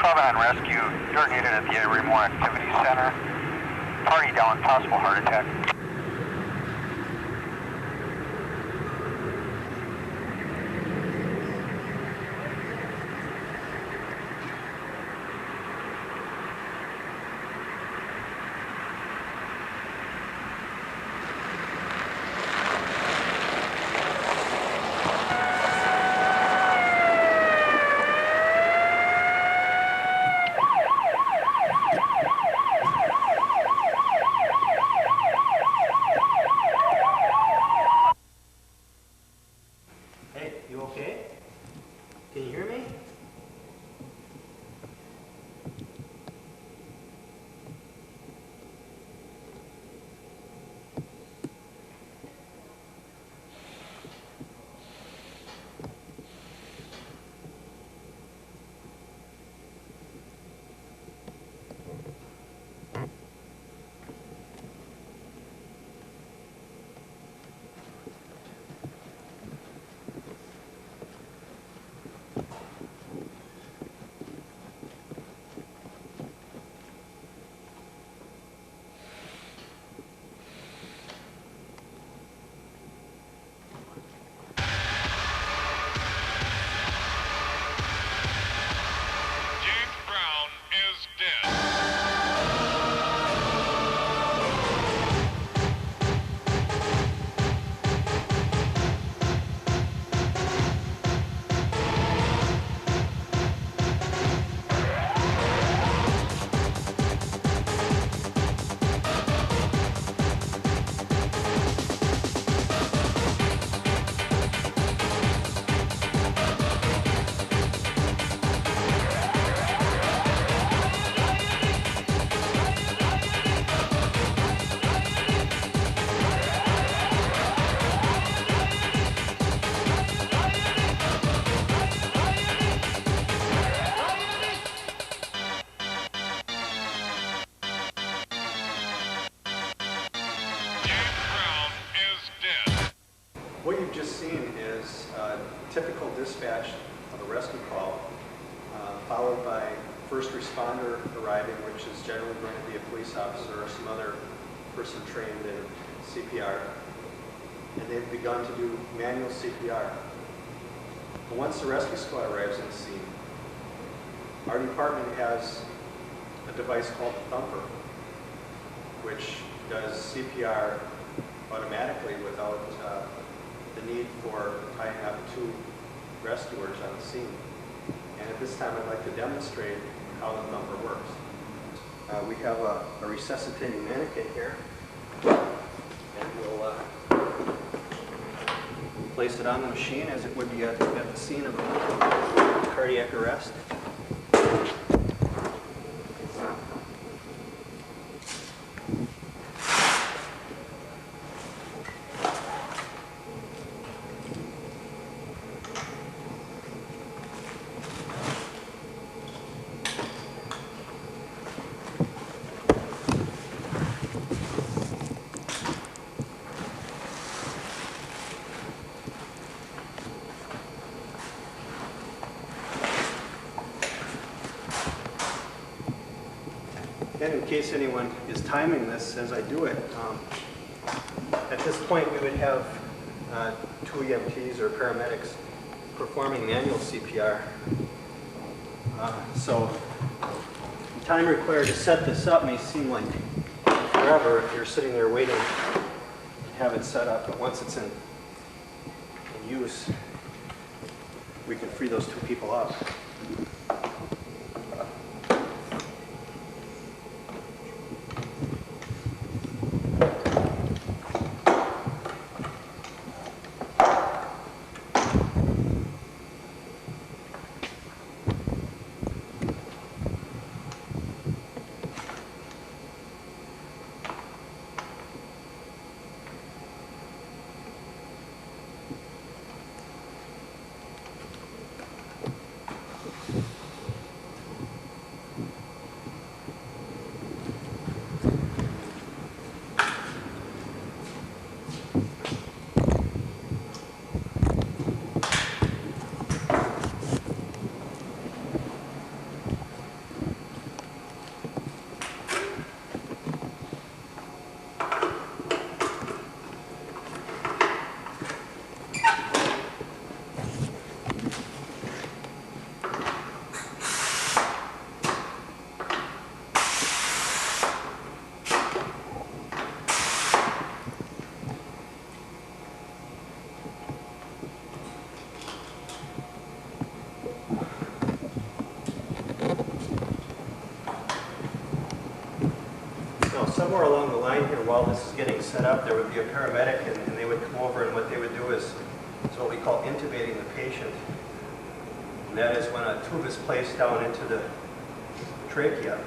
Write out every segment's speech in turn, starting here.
Ashwaubenon rescue. You're needed at the Remore Activity Center. Party down, possible heart attack. What you've just seen is a typical dispatch of a rescue call, followed by first responder arriving, which is generally going to be a police officer or some other person trained in CPR. And they've begun to do manual CPR. But once the rescue squad arrives on the scene, our department has a device called the thumper, which does CPR automatically without the need for tying up two rescuers on the scene. And at this time I'd like to demonstrate how the thumper works. We have a resuscitating mannequin here, and we'll place it on the machine as it would be at the scene of a cardiac arrest. And in case anyone is timing this as I do it, at this point we would have two EMTs or paramedics performing manual CPR. So the time required to set this up may seem like forever if you're sitting there waiting to have it set up, but once it's in use, we can free those two people up. somewhere along the line here, while this is getting set up, there would be a paramedic, and they would come over, and what they would do is what we call intubating the patient. And that is when a tube is placed down into the trachea,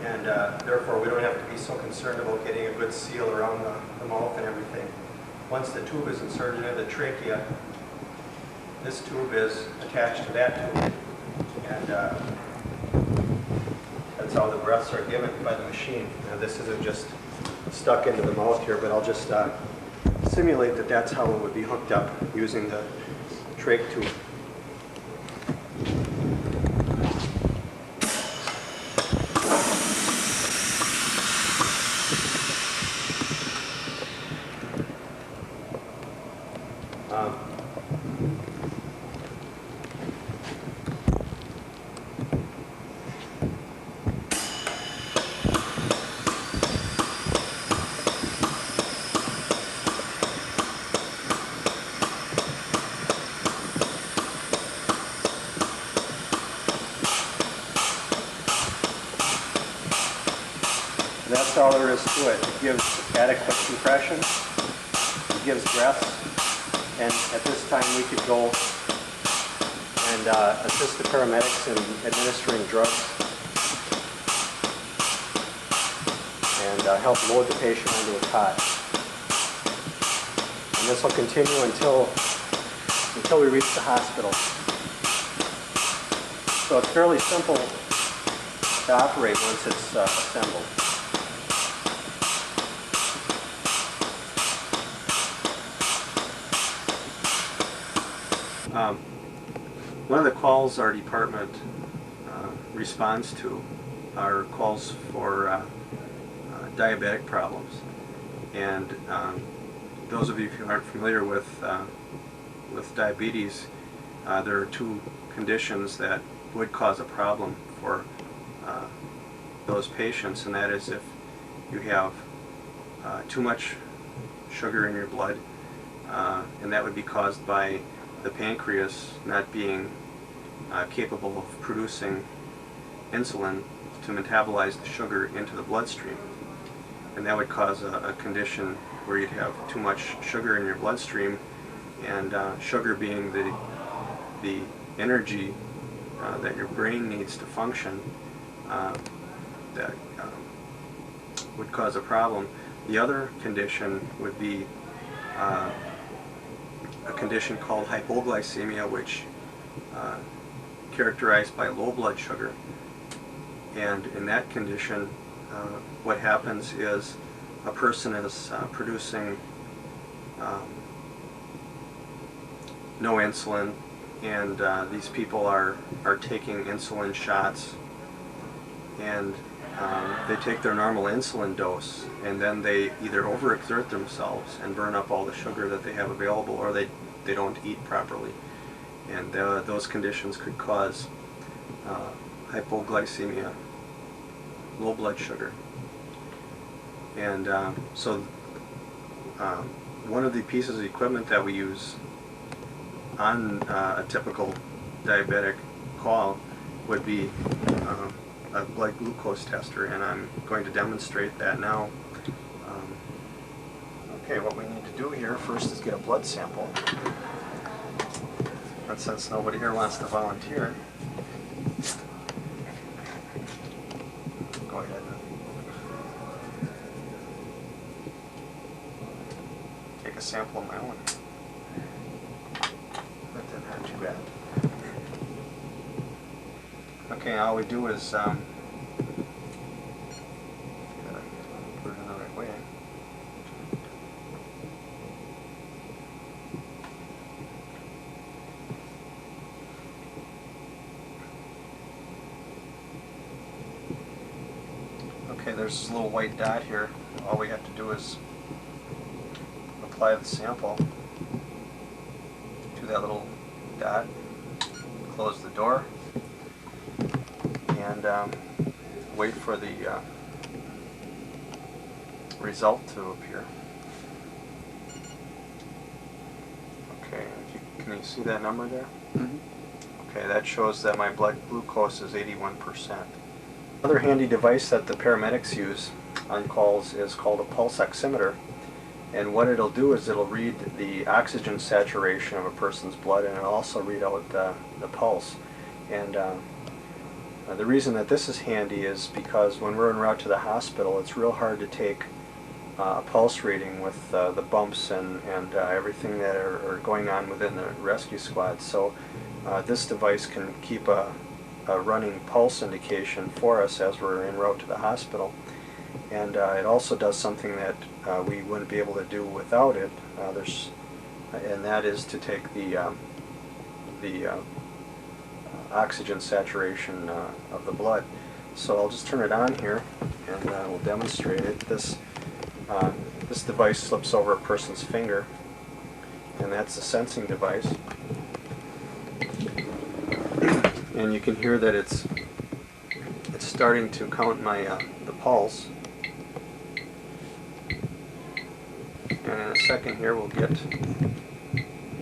and therefore we don't have to be so concerned about getting a good seal around the mouth and everything. Once the tube is inserted into the trachea, this tube is attached to that tube, and that's how the breaths are given by the machine. Now, this isn't just stuck into the mouth here, but I'll just simulate that that's how it would be hooked up using the trach tube. That's all there is to it. It gives adequate compression, it gives breaths, and at this time we could go and assist the paramedics in administering drugs and help load the patient onto a cot. And this will continue until we reach the hospital. So it's fairly simple to operate once it's assembled. One of the calls our department responds to are calls for diabetic problems, and those of you who aren't familiar with diabetes, there are two conditions that would cause a problem for those patients, and that is if you have too much sugar in your blood, and that would be caused by the pancreas not being capable of producing insulin to metabolize the sugar into the bloodstream. And that would cause a condition where you'd have too much sugar in your bloodstream, and sugar being the energy that your brain needs to function, that would cause a problem. The other condition would be a condition called hypoglycemia, which characterized by low blood sugar. And in that condition, what happens is a person is producing no insulin, and these people are taking insulin shots, and they take their normal insulin dose, and then they either overexert themselves and burn up all the sugar that they have available, or they don't eat properly. And those conditions could cause hypoglycemia, low blood sugar. And so one of the pieces of equipment that we use on a typical diabetic call would be a blood glucose tester, and I'm going to demonstrate that now. Okay, what we need to do here first is get a blood sample. And since nobody here wants to volunteer, go ahead and take a sample of my own. That didn't hurt too bad. Okay, all we do is gotta put it in the right way. Okay, there's this little white dot here. All we have to do is apply the sample to that little dot, close the door, and wait for the result to appear. Okay, can you see that number there? Mm-hmm. Okay, that shows that my blood glucose is 81%. Another handy device that the paramedics use on calls is called a pulse oximeter. And what it'll do is it'll read the oxygen saturation of a person's blood, and it'll also read out the pulse. And the reason that this is handy is because when we're en route to the hospital, it's real hard to take a pulse reading with the bumps and everything that are going on within the rescue squad. So this device can keep a running pulse indication for us as we're en route to the hospital. And it also does something that we wouldn't be able to do without it. And that is to take the oxygen saturation of the blood. So I'll just turn it on here, and we'll demonstrate it. This device slips over a person's finger, and that's the sensing device. And you can hear that it's starting to count my the pulse. And in a second here we'll get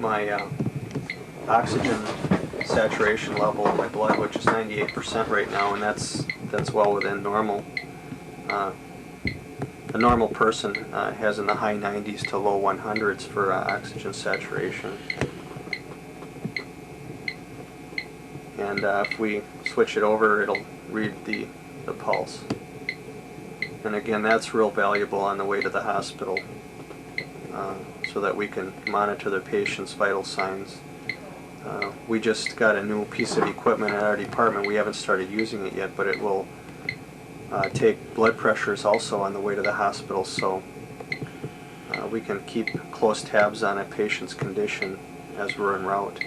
my oxygen saturation level in my blood, which is 98% right now, and that's well within normal. A normal person has in the high 90s to low 100s for oxygen saturation. And if we switch it over, it'll read the pulse. And again, that's real valuable on the way to the hospital, so that we can monitor the patient's vital signs. We just got a new piece of equipment at our department. We haven't started using it yet, but it will take blood pressures also on the way to the hospital, so we can keep close tabs on a patient's condition as we're en route.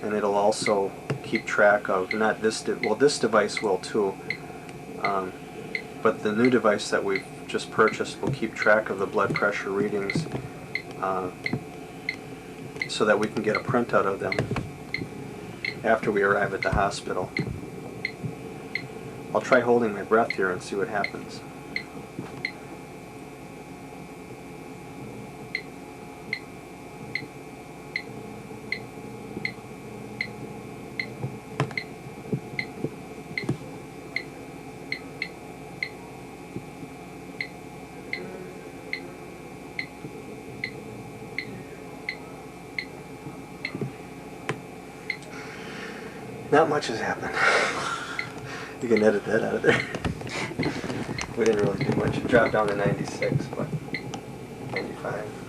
And it'll also keep track of, not this, well, this device will too, but the new device that we've just purchased will keep track of the blood pressure readings, so that we can get a printout of them after we arrive at the hospital. I'll try holding my breath here and see what happens. Not much has happened. You can edit that out of there. We didn't really do much. It dropped down to 96, but 95.